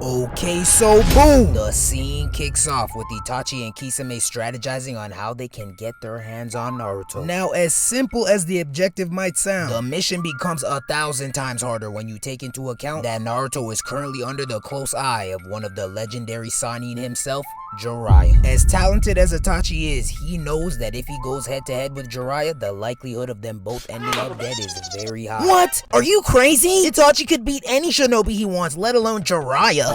Okay, so boom! The scene kicks off with Itachi and Kisame strategizing on how they can get their hands on Naruto. Now, as simple as the objective might sound, the mission becomes 1,000 times harder when you take into account that Naruto is currently under the close eye of one of the legendary Sannin himself, Jiraiya. As talented as Itachi is, he knows that if he goes head to head with Jiraiya, the likelihood of them both ending up dead is very high. What? Are you crazy? Itachi could beat any shinobi he wants, let alone Jiraiya.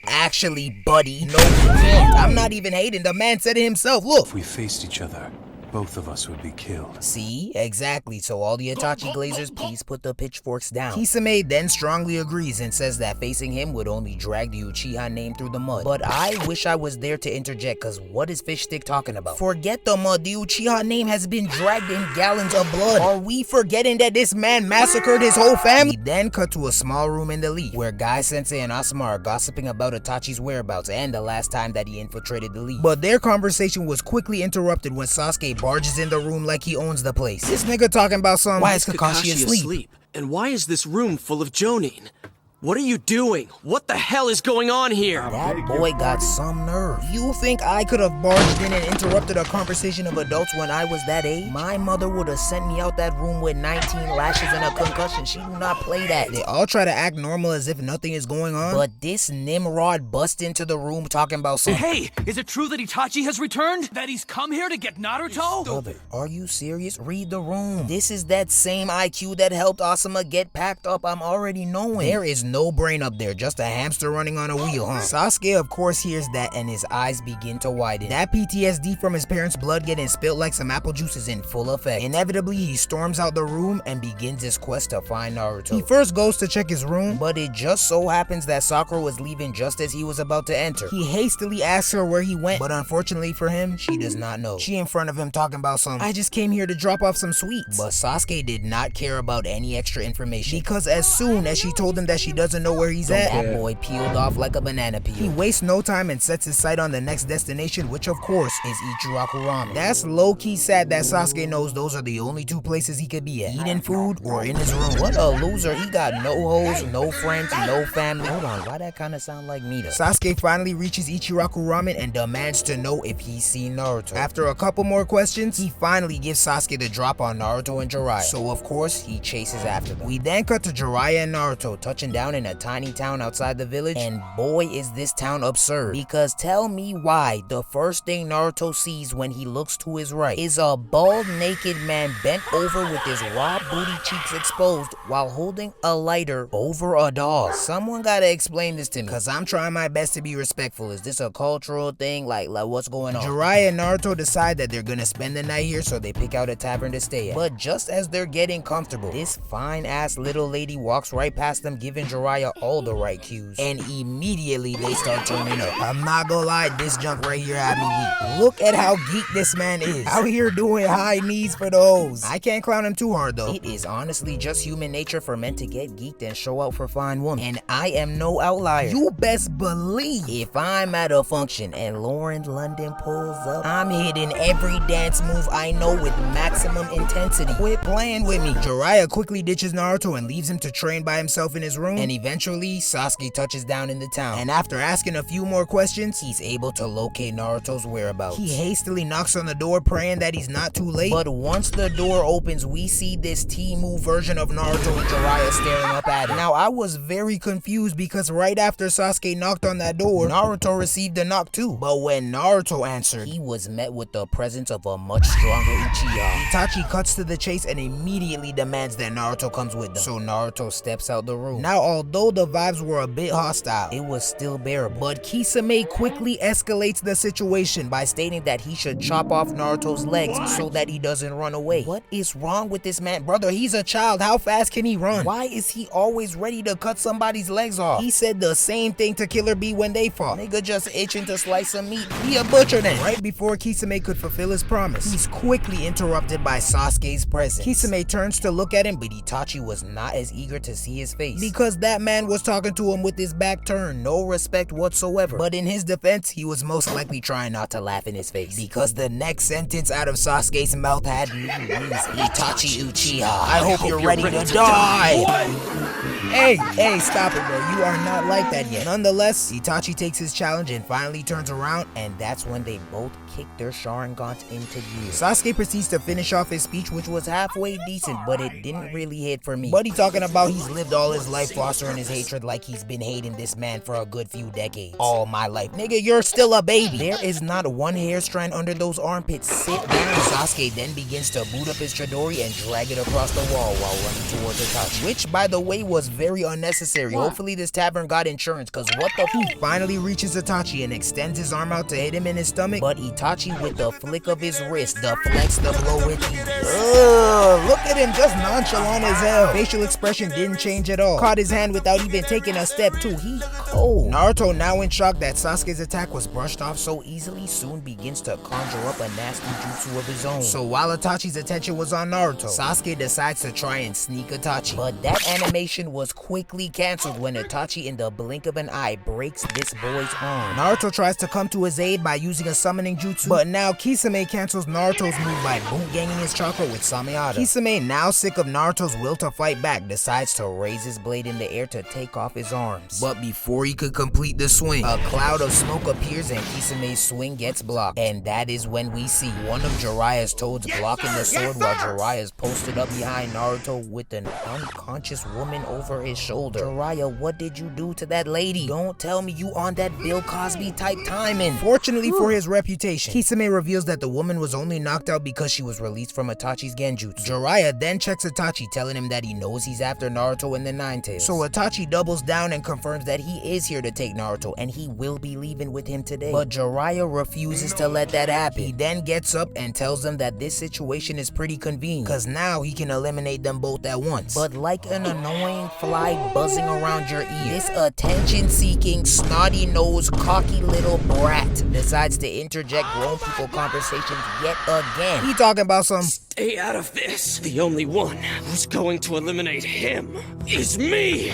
Actually, buddy, no, he can't. I'm not even hating. The man said it himself. Look. If we faced each other, both of us would be killed. See? Exactly. So all the Itachi Glazers, please put the pitchforks down. Kisame then strongly agrees and says that facing him would only drag the Uchiha name through the mud. But I wish I was there to interject, cause what is Fishstick talking about? Forget the mud, the Uchiha name has been dragged in gallons of blood. Are we forgetting that this man massacred his whole family? We then cut to a small room in the Leaf, where Guy Sensei and Asuma are gossiping about Itachi's whereabouts and the last time that he infiltrated the Leaf. But their conversation was quickly interrupted when Sasuke barges in the room like he owns the place. This nigga talking about some, why is Kakashi asleep? And why is this room full of Jonin? What are you doing? What the hell is going on here? That boy got some nerve. You think I could have barged in and interrupted a conversation of adults when I was that age? My mother would have sent me out that room with 19 lashes and a concussion. She do not play that. They all try to act normal as if nothing is going on. But this Nimrod bust into the room talking about something. Hey, is it true that Itachi has returned? That he's come here to get Naruto? Brother, are you serious? Read the room. This is that same IQ that helped Asuma get packed up. I'm already knowing. There is no brain up there, just a hamster running on a wheel, huh? Sasuke of course hears that and his eyes begin to widen. That PTSD from his parents' blood getting spilled like some apple juice is in full effect. Inevitably, he storms out the room and begins his quest to find Naruto. He first goes to check his room, but it just so happens that Sakura was leaving just as he was about to enter. He hastily asks her where he went, but unfortunately for him, she does not know. She in front of him talking about some, I just came here to drop off some sweets. But Sasuke did not care about any extra information, because as soon as she told him that she doesn't know where he's at, that boy peeled off like a banana peel. He wastes no time and sets his sight on the next destination, which of course is Ichiraku Ramen. That's low-key sad that Sasuke knows those are the only two places he could be at, eating food or in his room. What a loser. He got no hoes, no friends, no family. Hold on, why that kind of sound like me though? Sasuke finally reaches Ichiraku Ramen and demands to know if he's seen Naruto. After a couple more questions, he finally gives Sasuke the drop on Naruto and Jiraiya, so of course he chases after them. We then cut to Jiraiya and Naruto touching down in a tiny town outside the village, and boy is this town absurd, because tell me why the first thing Naruto sees when he looks to his right is a bald naked man bent over with his raw booty cheeks exposed while holding a lighter over a dog. Someone gotta explain this to me, cause I'm trying my best to be respectful. Is this a cultural thing? Like what's going on? Jiraiya and Naruto decide that they're gonna spend the night here, so they pick out a tavern to stay at. But just as they're getting comfortable, this fine ass little lady walks right past them, giving Jiraiya all the right cues, and immediately they start turning up. I'm not gonna lie, this junk right here had me weak. Look at how geek this man is, out here doing high knees for those. I can't clown him too hard though. It is honestly just human nature for men to get geeked and show out for fine women, and I am no outlier. You best believe if I'm at a function and Lauren London pulls up, I'm hitting every dance move I know with maximum intensity. Quit playing with me. Jiraiya quickly ditches Naruto and leaves him to train by himself in his room, and eventually Sasuke touches down in the town, and after asking a few more questions, he's able to locate Naruto's whereabouts. He hastily knocks on the door praying that he's not too late, but once the door opens, we see this T-move version of Naruto and Jiraiya staring up at him. Now I was very confused because right after Sasuke knocked on that door, Naruto received a knock too, but when Naruto answered, he was met with the presence of a much stronger Uchiha. Itachi cuts to the chase and immediately demands that Naruto comes with them, so Naruto steps out the room. Now although the vibes were a bit hostile, it was still bearable, but Kisame quickly escalates the situation by stating that he should chop off Naruto's legs so that he doesn't run away. What is wrong with this man? Brother, he's a child. How fast can he run? Why is he always ready to cut somebody's legs off? He said the same thing to Killer Bee when they fought. Nigga just itching to slice some meat. He a butcher then. Right before Kisame could fulfill his promise, he's quickly interrupted by Sasuke's presence. Kisame turns to look at him, but Itachi was not as eager to see his face, because that man was talking to him with his back turned, no respect whatsoever. But in his defense, he was most likely trying not to laugh in his face, because the next sentence out of Sasuke's mouth had me Itachi Uchiha. I hope you're ready to die. Hey, stop it, bro. You are not like that yet. Nonetheless, Itachi takes his challenge and finally turns around, and that's when they both kick their Sharingans into gear. Sasuke proceeds to finish off his speech, which was halfway decent, but it didn't really hit for me. But he's talking about he's lived all his life fostering his hatred like he's been hating this man for a good few decades. All my life. Nigga, you're still a baby. There is not one hair strand under those armpits. Sit down. Sasuke then begins to boot up his Chidori and drag it across the wall while running towards Itachi, which, by the way, was very unnecessary. Hopefully this tavern got insurance, cause what the f. He finally reaches Itachi and extends his arm out to hit him in his stomach, but Itachi, with the flick of his wrist, deflects the blow with ease. Look at him, just nonchalant as hell. Facial expression didn't change at all. Caught his hand without even taking a step too. He cold. Naruto, now in shock that Sasuke's attack was brushed off so easily, soon begins to conjure up a nasty jutsu of his own. So while Itachi's attention was on Naruto, Sasuke decides to try and sneak Itachi. But that animation was quickly cancelled when Itachi, in the blink of an eye, breaks this boy's arm. Naruto tries to come to his aid by using a summoning jutsu, but now Kisame cancels Naruto's move by boot-ganging his chakra with Samayada. Kisame, now sick of Naruto's will to fight back, decides to raise his blade in the air to take off his arms. But before he could complete the swing, a cloud of smoke appears and Kisame's swing gets blocked. And that is when we see one of Jiraiya's toads blocking the sword while Jiraiya's posted up behind Naruto with an unconscious woman over his shoulder. Jiraiya, what did you do to that lady? Don't tell me you on that Bill Cosby type timing. Fortunately for his reputation, Kisame reveals that the woman was only knocked out because she was released from Itachi's genjutsu. Jiraiya then checks Itachi, telling him that he knows he's after Naruto and the Nine Tails. So Itachi doubles down and confirms that he is here to take Naruto and he will be leaving with him today. But Jiraiya refuses to let that happen. He then gets up and tells them that this situation is pretty convenient, cause now he can eliminate them both at once. But like an annoying fly buzzing around your ear, this attention-seeking, snotty-nosed, cocky little brat decides to interject grown people conversations yet again. He talking about some Stay out of this. The only one who's going to eliminate him is me.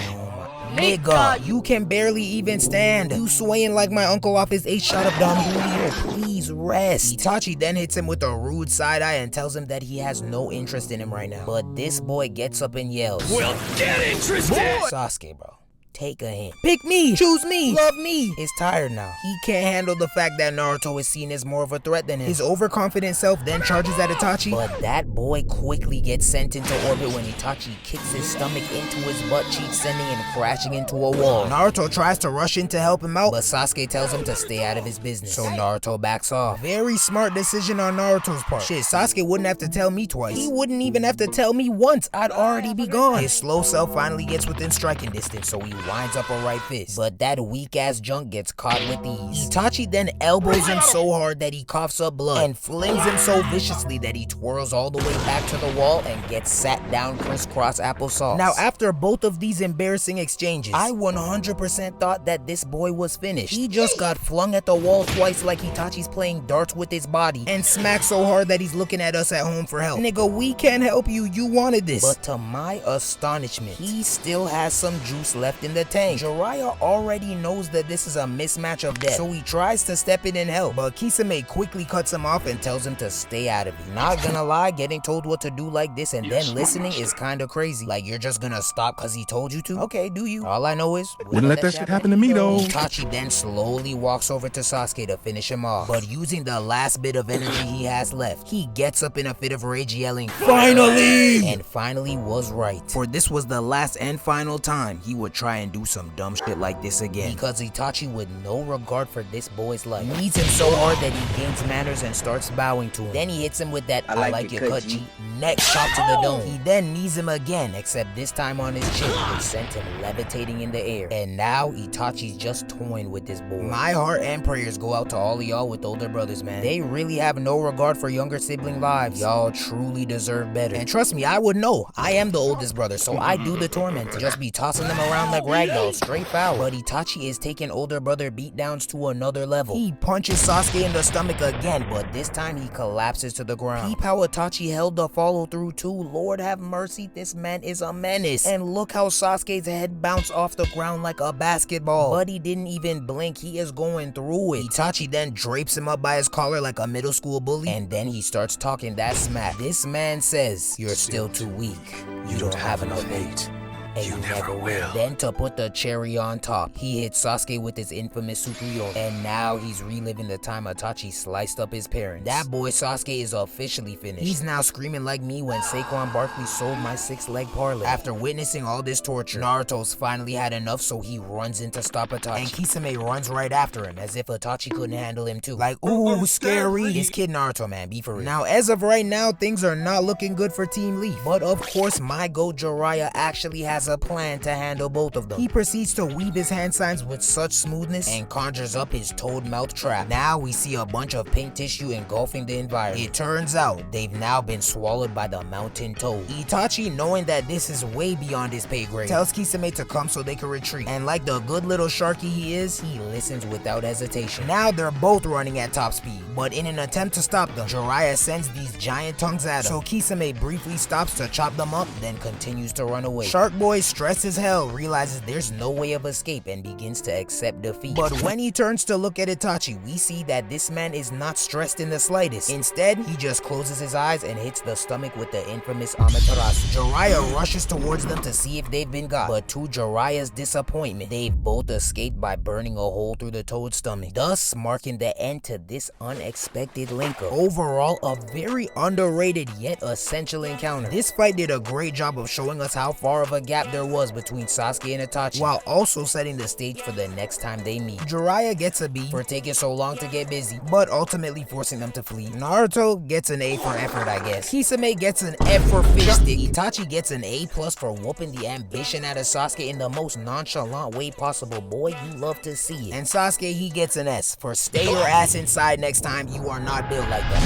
nigga, you can barely even stand. You swaying like my uncle off his 8 shot of Don Julio. Please rest. Itachi then hits him with a rude side eye and tells him that he has no interest in him right now. But this boy gets up and yells, Well, get interested! Sasuke, bro. Take a hint. Pick me! Choose me! Love me! He's tired now. He can't handle the fact that Naruto is seen as more of a threat than him. His overconfident self then charges at Itachi, but that boy quickly gets sent into orbit when Itachi kicks his stomach into his butt cheek, sending him crashing into a wall. Naruto tries to rush in to help him out, but Sasuke tells him to stay out of his business. So Naruto backs off. Very smart decision on Naruto's part. Shit, Sasuke wouldn't have to tell me twice. He wouldn't even have to tell me once. I'd already be gone. His slow self finally gets within striking distance, so he winds up a right fist, but that weak ass junk gets caught with ease. Itachi then elbows him so hard that he coughs up blood and flings him so viciously that he twirls all the way back to the wall and gets sat down crisscross applesauce. Now after both of these embarrassing exchanges, I 100% thought that this boy was finished. He just got flung at the wall twice like Itachi's playing darts with his body and smacked so hard that he's looking at us at home for help. Nigga, we can't help you, you wanted this. But to my astonishment, he still has some juice left in the tank. Jiraiya already knows that this is a mismatch of death, so he tries to step in and help, but Kisame quickly cuts him off and tells him to stay out of it. Not gonna lie, getting told what to do like this and then listening is kinda crazy. Like, you're just gonna stop cause he told you to? Okay, do you? All I know is wouldn't let that shit happen to me though. Itachi then slowly walks over to Sasuke to finish him off, but using the last bit of energy he has left, he gets up in a fit of rage yelling, "Finally!" And finally was right, for this was the last and final time he would try and do some dumb shit like this again, because Itachi, with no regard for this boy's life, knees him so hard that he gains manners and starts bowing to him. Then he hits him with that I like your cut, G. Neck shot to the dome. He then knees him again, except this time on his chin, which sent him levitating in the air. And now Itachi's just toying with this boy. My heart and prayers go out to all of y'all with older brothers, man. They really have no regard for younger sibling lives. Y'all truly deserve better. And trust me, I would know. I am the oldest brother, so I do the tormenting. Just be tossing them around like ragdoll, straight foul. But Itachi is taking older brother beatdowns to another level. He punches Sasuke in the stomach again, but this time he collapses to the ground. Peep how Itachi held the follow through too. Lord have mercy, this man is a menace. And look how Sasuke's head bounced off the ground like a basketball. But he didn't even blink, he is going through it. Itachi then drapes him up by his collar like a middle school bully, and then he starts talking that smack. This man says, "You're still too weak. You don't have enough hate. And you never will." Then to put the cherry on top, he hits Sasuke with his infamous Sukuyo, and now he's reliving the time Itachi sliced up his parents. That boy Sasuke is officially finished. He's now screaming like me when Saquon Barkley sold my 6-leg parlay. After witnessing all this torture, Naruto's finally had enough, so he runs in to stop Itachi, and Kisame runs right after him as if Itachi couldn't handle him too. Like, ooh, scary. This kid Naruto, man, be for real. Now, as of right now, things are not looking good for Team Leaf, but of course, my goat Jiraiya actually has a plan to handle both of them. He proceeds to weave his hand signs with such smoothness and conjures up his toad mouth trap. Now we see a bunch of pink tissue engulfing the environment. It turns out they've now been swallowed by the mountain toad. Itachi, knowing that this is way beyond his pay grade, tells Kisame to come so they can retreat, and like the good little sharky he is, he listens without hesitation. Now they're both running at top speed, but in an attempt to stop them, Jiraiya sends these giant tongues at him, so Kisame briefly stops to chop them up, then continues to run away. Shark Boy, stressed as hell, realizes there's no way of escape and begins to accept defeat. But when he turns to look at Itachi, we see that this man is not stressed in the slightest. Instead, he just closes his eyes and hits the stomach with the infamous amaterasu. Jiraiya rushes towards them to see if they've been got, but to Jiraiya's disappointment, they've both escaped by burning a hole through the toad's stomach, thus marking the end to this unexpected link-up. Overall, a very underrated yet essential encounter. This fight did a great job of showing us how far of a gap there was between Sasuke and Itachi, while also setting the stage for the next time they meet. Jiraiya gets a B for taking so long to get busy, but ultimately forcing them to flee. Naruto gets an A for effort, I guess. Kisame gets an F for fish stick. Itachi gets an A+ for whooping the ambition out of Sasuke in the most nonchalant way possible. Boy, you love to see it. And Sasuke, he gets an S for stay your ass inside next time, you are not built like that.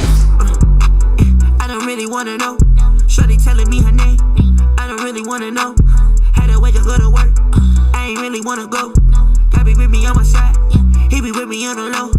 I don't really wanna know. Shorty telling me her name. I don't really wanna know. Had to wake up, go to work. I ain't really wanna go. God be with me on my side. He be with me on the low.